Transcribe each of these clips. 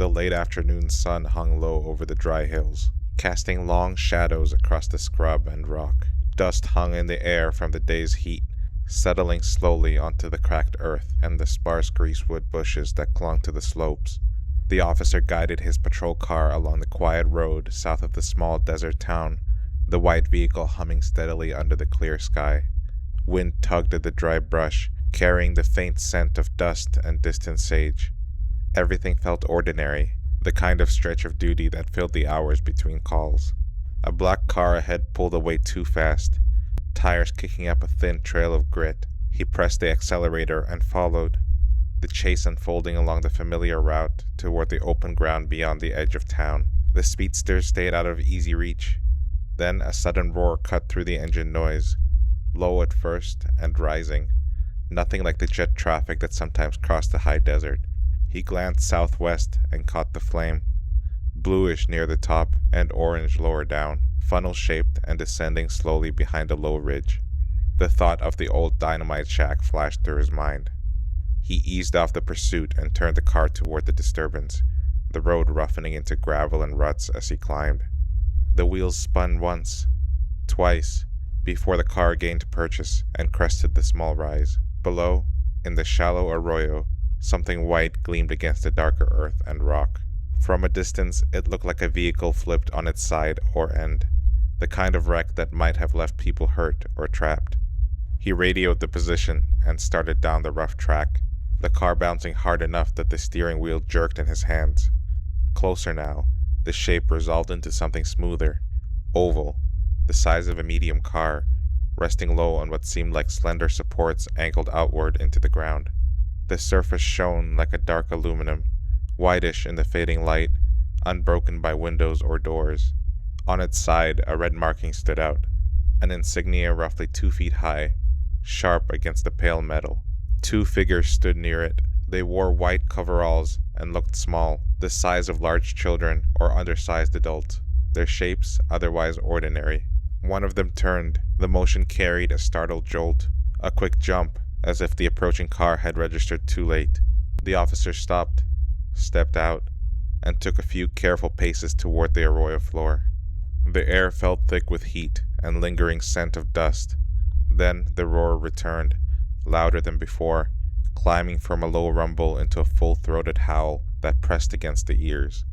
The late afternoon sun hung low over the dry hills, casting long shadows across the scrub and rock. Dust hung in the air from the day's heat, settling slowly onto the cracked earth and the sparse greasewood bushes that clung to the slopes. The officer guided his patrol car along the quiet road south of the small desert town, the white vehicle humming steadily under the clear sky. Wind tugged at the dry brush, carrying the faint scent of dust and distant sage. Everything felt ordinary, the kind of stretch of duty that filled the hours between calls. A black car ahead pulled away too fast, tires kicking up a thin trail of grit. He pressed the accelerator and followed, the chase unfolding along the familiar route toward the open ground beyond the edge of town. The speedster stayed out of easy reach. Then a sudden roar cut through the engine noise, low at first and rising, nothing like the jet traffic that sometimes crossed the high desert. He glanced southwest and caught the flame, bluish near the top and orange lower down, funnel-shaped and descending slowly behind a low ridge. The thought of the old dynamite shack flashed through his mind. He eased off the pursuit and turned the car toward the disturbance, the road roughening into gravel and ruts as he climbed. The wheels spun once, twice, before the car gained purchase and crested the small rise. Below, in the shallow arroyo, something white gleamed against the darker earth and rock. From a distance, it looked like a vehicle flipped on its side or end, the kind of wreck that might have left people hurt or trapped. He radioed the position and started down the rough track, the car bouncing hard enough that the steering wheel jerked in his hands. Closer now, the shape resolved into something smoother, oval, the size of a medium car, resting low on what seemed like slender supports angled outward into the ground. The surface shone like a dark aluminum, whitish in the fading light, unbroken by windows or doors. On its side, a red marking stood out, an insignia roughly 2 feet high, sharp against the pale metal. 2 figures stood near it. They wore white coveralls and looked small, the size of large children or undersized adults, their shapes otherwise ordinary. One of them turned. The motion carried a startled jolt, a quick jump, as if the approaching car had registered too late. The officer stopped, stepped out, and took a few careful paces toward the arroyo floor. The air felt thick with heat and lingering scent of dust. Then the roar returned, louder than before, climbing from a low rumble into a full-throated howl that pressed against the ears.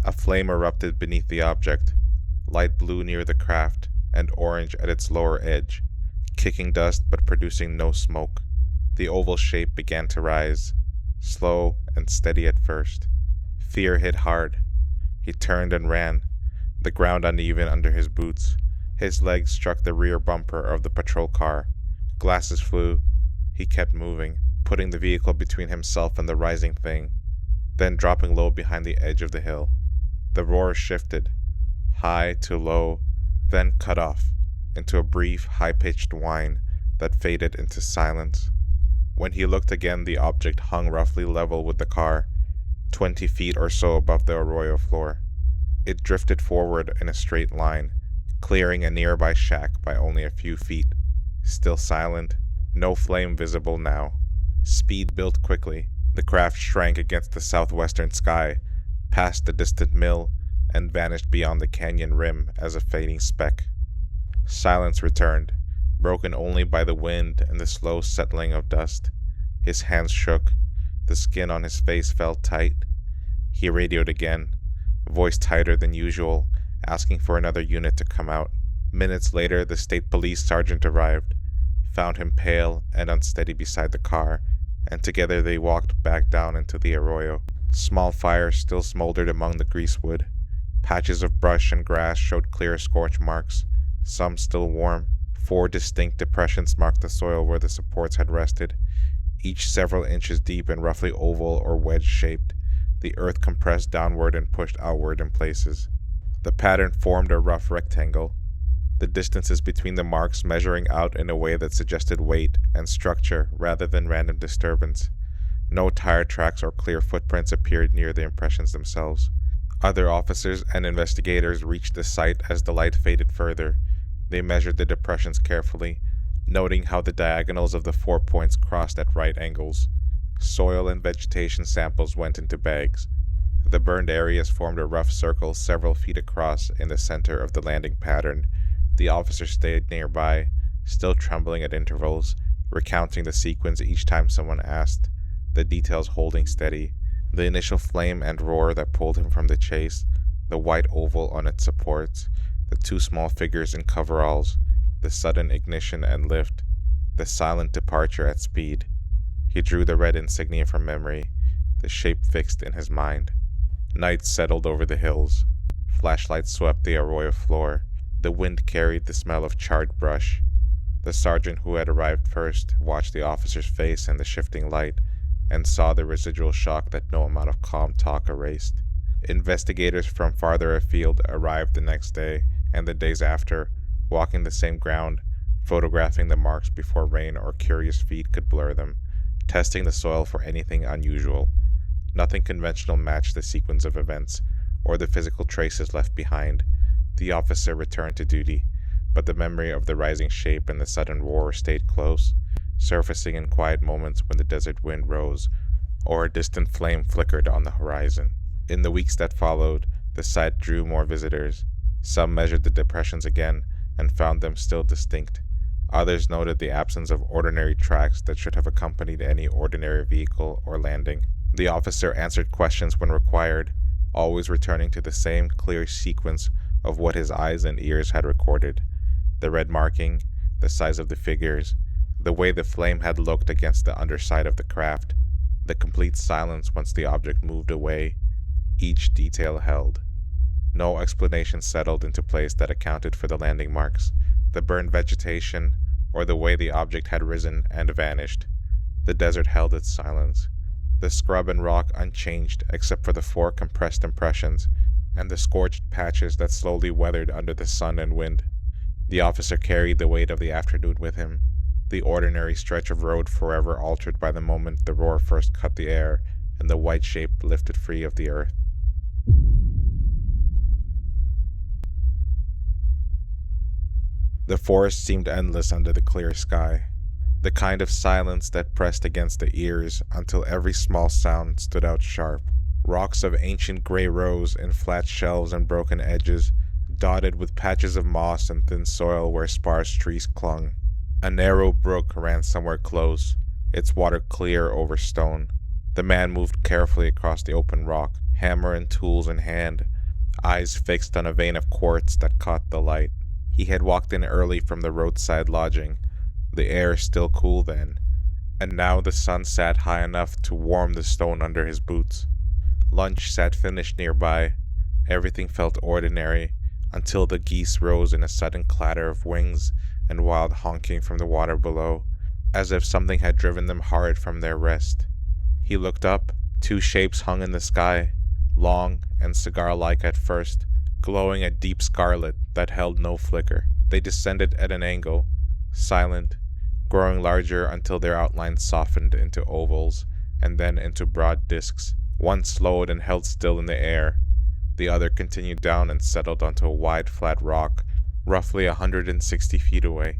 A flame erupted beneath the object, light blue near the craft and orange at its lower edge, kicking dust but producing no smoke. The oval shape began to rise, slow and steady at first. Fear hit hard. He turned and ran, the ground uneven under his boots. His legs struck the rear bumper of the patrol car. Glasses flew. He kept moving, putting the vehicle between himself and the rising thing, then dropping low behind the edge of the hill. The roar shifted, high to low, then cut off into a brief, high-pitched whine that faded into silence. When he looked again, the object hung roughly level with the car, 20 feet or so above the arroyo floor. It drifted forward in a straight line, clearing a nearby shack by only a few feet. Still silent, no flame visible now. Speed built quickly. The craft shrank against the southwestern sky, past the distant mill, and vanished beyond the canyon rim as a fading speck. Silence returned, broken only by the wind and the slow settling of dust. His hands shook. The skin on his face felt tight. He radioed again, voice tighter than usual, asking for another unit to come out. Minutes later, the state police sergeant arrived, found him pale and unsteady beside the car, and together they walked back down into the arroyo. Small fires still smoldered among the greasewood. Patches of brush and grass showed clear scorch marks, some still warm. 4 distinct depressions marked the soil where the supports had rested, each several inches deep and roughly oval or wedge-shaped, the earth compressed downward and pushed outward in places. The pattern formed a rough rectangle, the distances between the marks measuring out in a way that suggested weight and structure rather than random disturbance. No tire tracks or clear footprints appeared near the impressions themselves. Other officers and investigators reached the site as the light faded further. They measured the depressions carefully, noting how the diagonals of the 4 points crossed at right angles. Soil and vegetation samples went into bags. The burned areas formed a rough circle several feet across in the center of the landing pattern. The officer stayed nearby, still trembling at intervals, recounting the sequence each time someone asked, the details holding steady. The initial flame and roar that pulled him from the chase, the white oval on its supports, the two small figures in coveralls, the sudden ignition and lift, the silent departure at speed. He drew the red insignia from memory, the shape fixed in his mind. Night settled over the hills. Flashlights swept the arroyo floor. The wind carried the smell of charred brush. The sergeant who had arrived first watched the officer's face in the shifting light and saw the residual shock that no amount of calm talk erased. Investigators from farther afield arrived the next day and the days after, walking the same ground, photographing the marks before rain or curious feet could blur them, testing the soil for anything unusual. Nothing conventional matched the sequence of events, or the physical traces left behind. The officer returned to duty, but the memory of the rising shape and the sudden roar stayed close, surfacing in quiet moments when the desert wind rose, or a distant flame flickered on the horizon. In the weeks that followed, the site drew more visitors. Some measured the depressions again and found them still distinct. Others noted the absence of ordinary tracks that should have accompanied any ordinary vehicle or landing. The officer answered questions when required, always returning to the same clear sequence of what his eyes and ears had recorded. The red marking, the size of the figures, the way the flame had looked against the underside of the craft, the complete silence once the object moved away, each detail held. No explanation settled into place that accounted for the landing marks, the burned vegetation, or the way the object had risen and vanished. The desert held its silence, the scrub and rock unchanged except for the 4 compressed impressions and the scorched patches that slowly weathered under the sun and wind. The officer carried the weight of the afternoon with him, the ordinary stretch of road forever altered by the moment the roar first cut the air and the white shape lifted free of the earth. The forest seemed endless under the clear sky, the kind of silence that pressed against the ears until every small sound stood out sharp. Rocks of ancient gray rose in flat shelves and broken edges, dotted with patches of moss and thin soil where sparse trees clung. A narrow brook ran somewhere close, its water clear over stone. The man moved carefully across the open rock, hammer and tools in hand, eyes fixed on a vein of quartz that caught the light. He had walked in early from the roadside lodging, the air still cool then, and now the sun sat high enough to warm the stone under his boots. Lunch sat finished nearby. Everything felt ordinary, until the geese rose in a sudden clatter of wings and wild honking from the water below, as if something had driven them hard from their rest. He looked up. 2 shapes hung in the sky, long and cigar-like at first, glowing a deep scarlet that held no flicker. They descended at an angle, silent, growing larger until their outlines softened into ovals and then into broad discs. One slowed and held still in the air. The other continued down and settled onto a wide flat rock, roughly 160 feet away.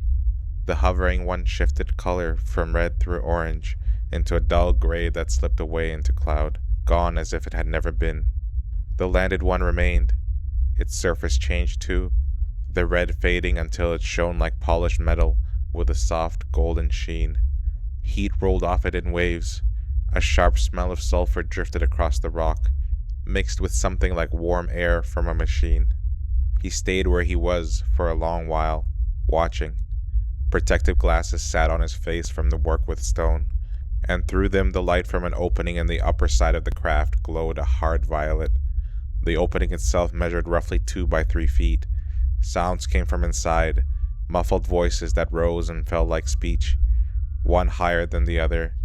The hovering one shifted color from red through orange into a dull gray that slipped away into cloud, gone as if it had never been. The landed one remained. Its surface changed too, the red fading until it shone like polished metal with a soft golden sheen. Heat rolled off it in waves. A sharp smell of sulfur drifted across the rock, mixed with something like warm air from a machine. He stayed where he was for a long while, watching. Protective glasses sat on his face from the work with stone, and through them the light from an opening in the upper side of the craft glowed a hard violet. The opening itself measured roughly 2 by 3 feet. Sounds came from inside, muffled voices that rose and fell like speech, one higher than the other.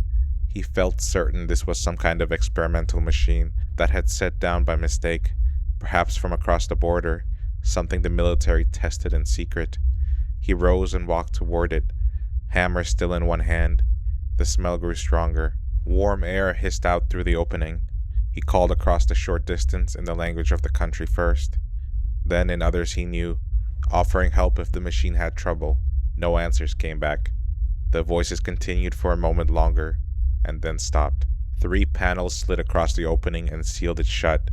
He felt certain this was some kind of experimental machine that had set down by mistake, perhaps from across the border, something the military tested in secret. He rose and walked toward it, hammer still in one hand. The smell grew stronger. Warm air hissed out through the opening. He called across the short distance in the language of the country first, then in others he knew, offering help if the machine had trouble. No answers came back. The voices continued for a moment longer, and then stopped. 3 panels slid across the opening and sealed it shut.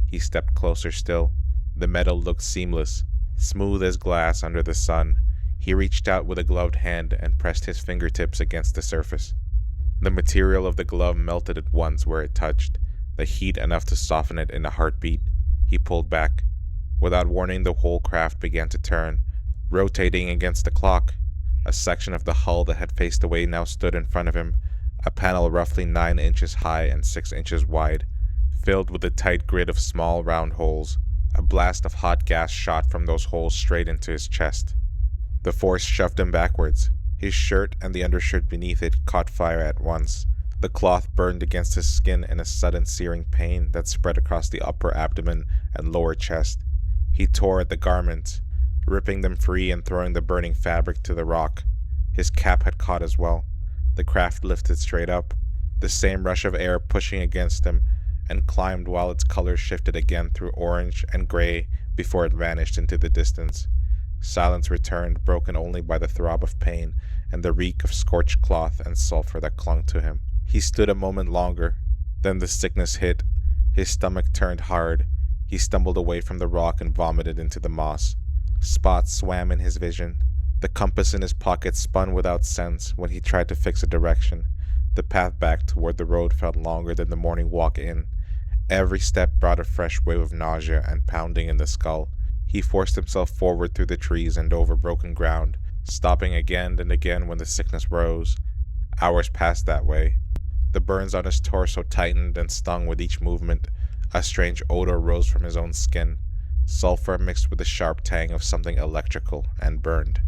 He stepped closer still. The metal looked seamless, smooth as glass under the sun. He reached out with a gloved hand and pressed his fingertips against the surface. The material of the glove melted at once where it touched, the heat enough to soften it in a heartbeat. He pulled back. Without warning, the whole craft began to turn, rotating against the clock. A section of the hull that had faced away now stood in front of him, a panel roughly 9 inches high and 6 inches wide, filled with a tight grid of small round holes. A blast of hot gas shot from those holes straight into his chest. The force shoved him backwards. His shirt and the undershirt beneath it caught fire at once. The cloth burned against his skin in a sudden searing pain that spread across the upper abdomen and lower chest. He tore at the garments, ripping them free and throwing the burning fabric to the rock. His cap had caught as well. The craft lifted straight up, the same rush of air pushing against him, and climbed while its color shifted again through orange and gray before it vanished into the distance. Silence returned, broken only by the throb of pain and the reek of scorched cloth and sulfur that clung to him. He stood a moment longer. Then the sickness hit. His stomach turned hard. He stumbled away from the rock and vomited into the moss. Spots swam in his vision. The compass in his pocket spun without sense when he tried to fix a direction. The path back toward the road felt longer than the morning walk in. Every step brought a fresh wave of nausea and pounding in the skull. He forced himself forward through the trees and over broken ground, stopping again and again when the sickness rose. Hours passed that way. The burns on his torso tightened and stung with each movement. A strange odor rose from his own skin, sulfur mixed with the sharp tang of something electrical, and burned.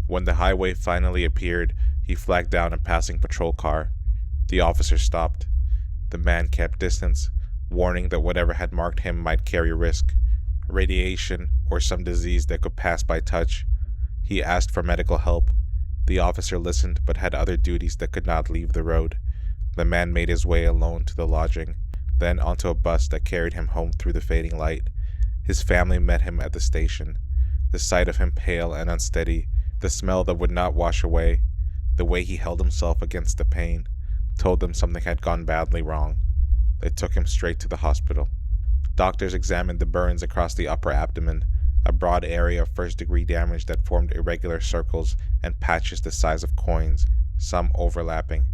When the highway finally appeared, he flagged down a passing patrol car. The officer stopped. The man kept distance, warning that whatever had marked him might carry risk, radiation or some disease that could pass by touch. He asked for medical help. The officer listened but had other duties that could not leave the road. The man made his way alone to the lodging, then onto a bus that carried him home through the fading light. His family met him at the station. The sight of him pale and unsteady, the smell that would not wash away, the way he held himself against the pain, told them something had gone badly wrong. They took him straight to the hospital. Doctors examined the burns across the upper abdomen, a broad area of first-degree damage that formed irregular circles and patches the size of coins, some overlapping.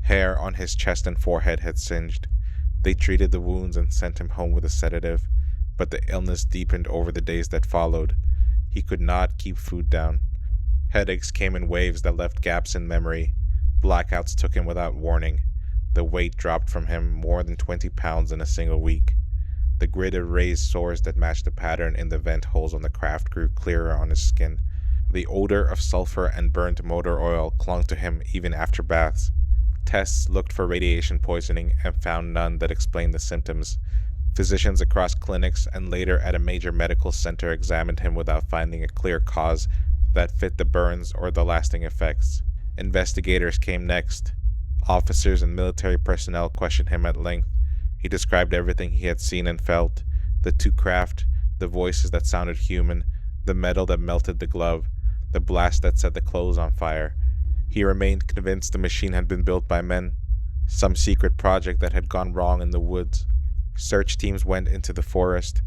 Hair on his chest and forehead had singed. They treated the wounds and sent him home with a sedative, but the illness deepened over the days that followed. He could not keep food down. Headaches came in waves that left gaps in memory. Blackouts took him without warning. The weight dropped from him more than 20 pounds in a single week. The grid of raised sores that matched the pattern in the vent holes on the craft grew clearer on his skin. The odor of sulfur and burnt motor oil clung to him even after baths. Tests looked for radiation poisoning and found none that explained the symptoms. Physicians across clinics and later at a major medical center examined him without finding a clear cause that fit the burns or the lasting effects. Investigators came next. Officers and military personnel questioned him at length. He described everything he had seen and felt, the two craft, the voices that sounded human, the metal that melted the glove, the blast that set the clothes on fire. He remained convinced the machine had been built by men, some secret project that had gone wrong in the woods. Search teams went into the forest.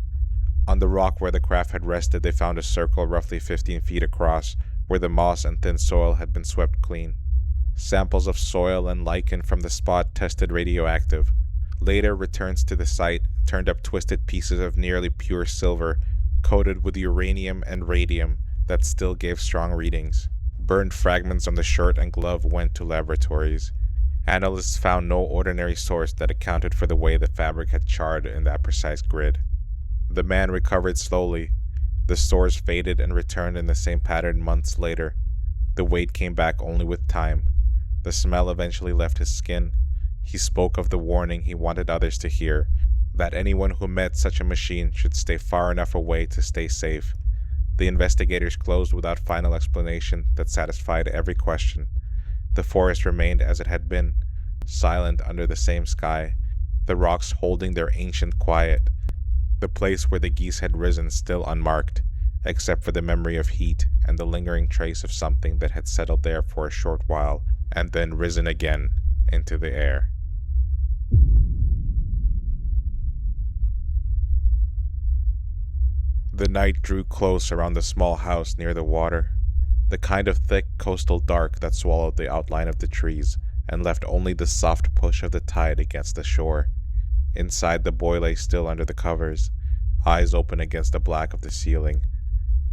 On the rock where the craft had rested, they found a circle roughly 15 feet across, where the moss and thin soil had been swept clean. Samples of soil and lichen from the spot tested radioactive. Later returns to the site turned up twisted pieces of nearly pure silver, coated with uranium and radium, that still gave strong readings. Burned fragments on the shirt and glove went to laboratories. Analysts found no ordinary source that accounted for the way the fabric had charred in that precise grid. The man recovered slowly. The sores faded and returned in the same pattern months later. The weight came back only with time. The smell eventually left his skin. He spoke of the warning he wanted others to hear, that anyone who met such a machine should stay far enough away to stay safe. The investigators closed without final explanation that satisfied every question. The forest remained as it had been, silent under the same sky, the rocks holding their ancient quiet, the place where the geese had risen still unmarked, except for the memory of heat and the lingering trace of something that had settled there for a short while and then risen again into the air. The night drew close around the small house near the water, the kind of thick coastal dark that swallowed the outline of the trees and left only the soft push of the tide against the shore. Inside, the boy lay still under the covers, eyes open against the black of the ceiling.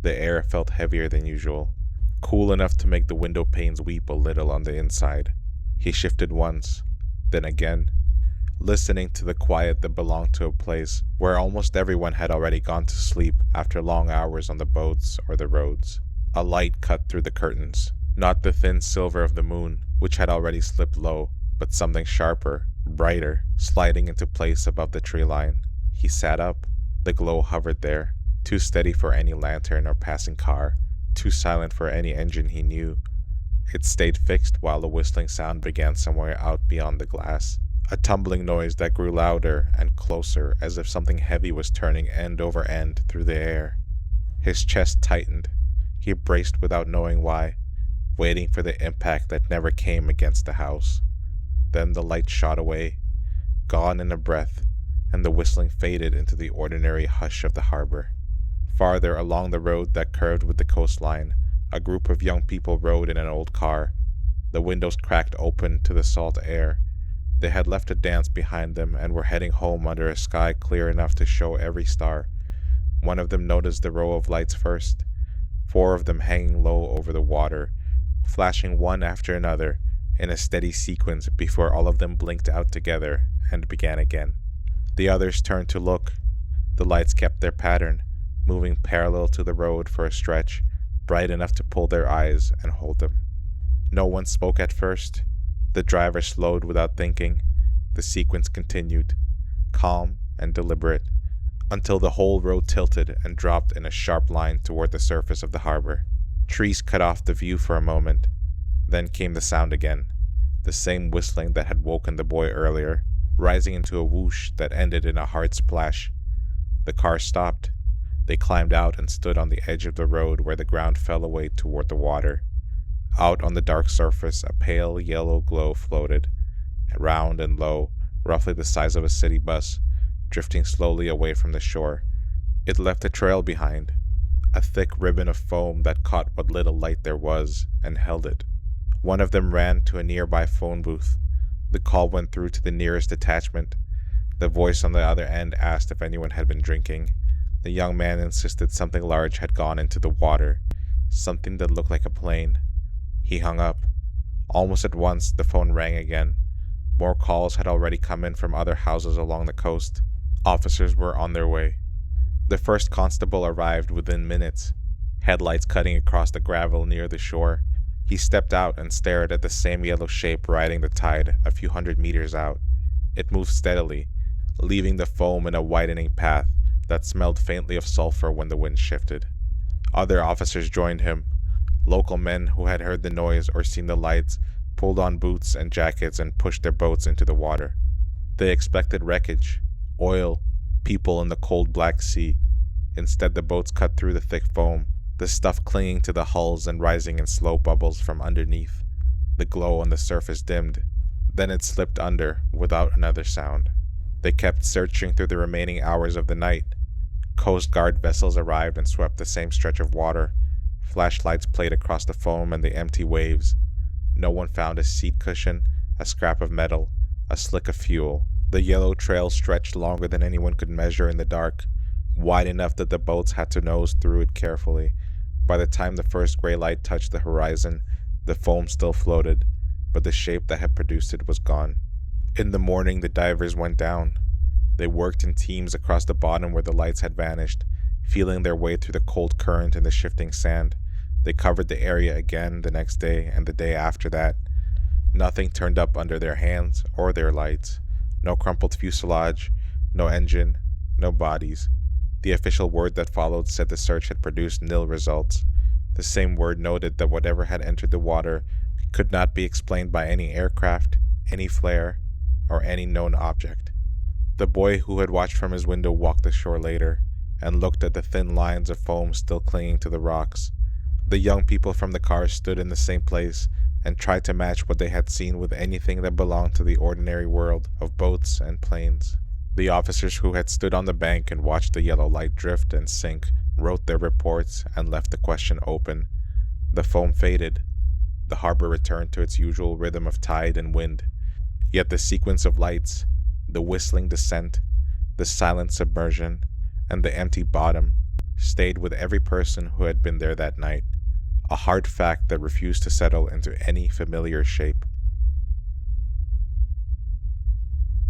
The air felt heavier than usual, cool enough to make the window panes weep a little on the inside. He shifted once, then again, listening to the quiet that belonged to a place where almost everyone had already gone to sleep after long hours on the boats or the roads. A light cut through the curtains, not the thin silver of the moon, which had already slipped low, but something sharper, brighter, sliding into place above the tree line. He sat up. The glow hovered there, too steady for any lantern or passing car, too silent for any engine he knew. It stayed fixed while the whistling sound began somewhere out beyond the glass, a tumbling noise that grew louder and closer as if something heavy was turning end over end through the air. His chest tightened. He braced without knowing why, waiting for the impact that never came against the house. Then the light shot away, gone in a breath, and the whistling faded into the ordinary hush of the harbor. Farther along the road that curved with the coastline, a group of young people rode in an old car. The windows cracked open to the salt air. They had left a dance behind them and were heading home under a sky clear enough to show every star. One of them noticed the row of lights first, 4 of them hanging low over the water, flashing one after another in a steady sequence before all of them blinked out together and began again. The others turned to look. The lights kept their pattern, moving parallel to the road for a stretch, bright enough to pull their eyes and hold them. No one spoke at first. The driver slowed without thinking. The sequence continued, calm and deliberate, until the whole road tilted and dropped in a sharp line toward the surface of the harbor. Trees cut off the view for a moment. Then came the sound again, the same whistling that had woken the boy earlier, rising into a whoosh that ended in a hard splash. The car stopped. They climbed out and stood on the edge of the road where the ground fell away toward the water. Out on the dark surface, a pale yellow glow floated, round and low, roughly the size of a city bus, drifting slowly away from the shore. It left a trail behind, a thick ribbon of foam that caught what little light there was and held it. One of them ran to a nearby phone booth. The call went through to the nearest detachment. The voice on the other end asked if anyone had been drinking. The young man insisted something large had gone into the water, something that looked like a plane. He hung up. Almost at once, the phone rang again. More calls had already come in from other houses along the coast. Officers were on their way. The first constable arrived within minutes, headlights cutting across the gravel near the shore. He stepped out and stared at the same yellow shape riding the tide a few hundred meters out. It moved steadily, leaving the foam in a widening path that smelled faintly of sulfur when the wind shifted. Other officers joined him. Local men who had heard the noise or seen the lights pulled on boots and jackets and pushed their boats into the water. They expected wreckage, oil, people in the cold black sea. Instead, the boats cut through the thick foam, the stuff clinging to the hulls and rising in slow bubbles from underneath. The glow on the surface dimmed. Then it slipped under without another sound. They kept searching through the remaining hours of the night. Coast Guard vessels arrived and swept the same stretch of water. Flashlights played across the foam and the empty waves. No one found a seat cushion, a scrap of metal, a slick of fuel. The yellow trail stretched longer than anyone could measure in the dark, wide enough that the boats had to nose through it carefully. By the time the first gray light touched the horizon, the foam still floated, but the shape that had produced it was gone. In the morning, the divers went down. They worked in teams across the bottom where the lights had vanished, feeling their way through the cold current and the shifting sand. They covered the area again the next day and the day after that. Nothing turned up under their hands or their lights. No crumpled fuselage, no engine, no bodies. The official word that followed said the search had produced nil results. The same word noted that whatever had entered the water could not be explained by any aircraft, any flare, or any known object. The boy who had watched from his window walked ashore later and looked at the thin lines of foam still clinging to the rocks. The young people from the cars stood in the same place and tried to match what they had seen with anything that belonged to the ordinary world of boats and planes. The officers who had stood on the bank and watched the yellow light drift and sink wrote their reports and left the question open. The foam faded. The harbor returned to its usual rhythm of tide and wind. Yet the sequence of lights, the whistling descent, the silent submersion, and the empty bottom stayed with every person who had been there that night, a hard fact that refused to settle into any familiar shape.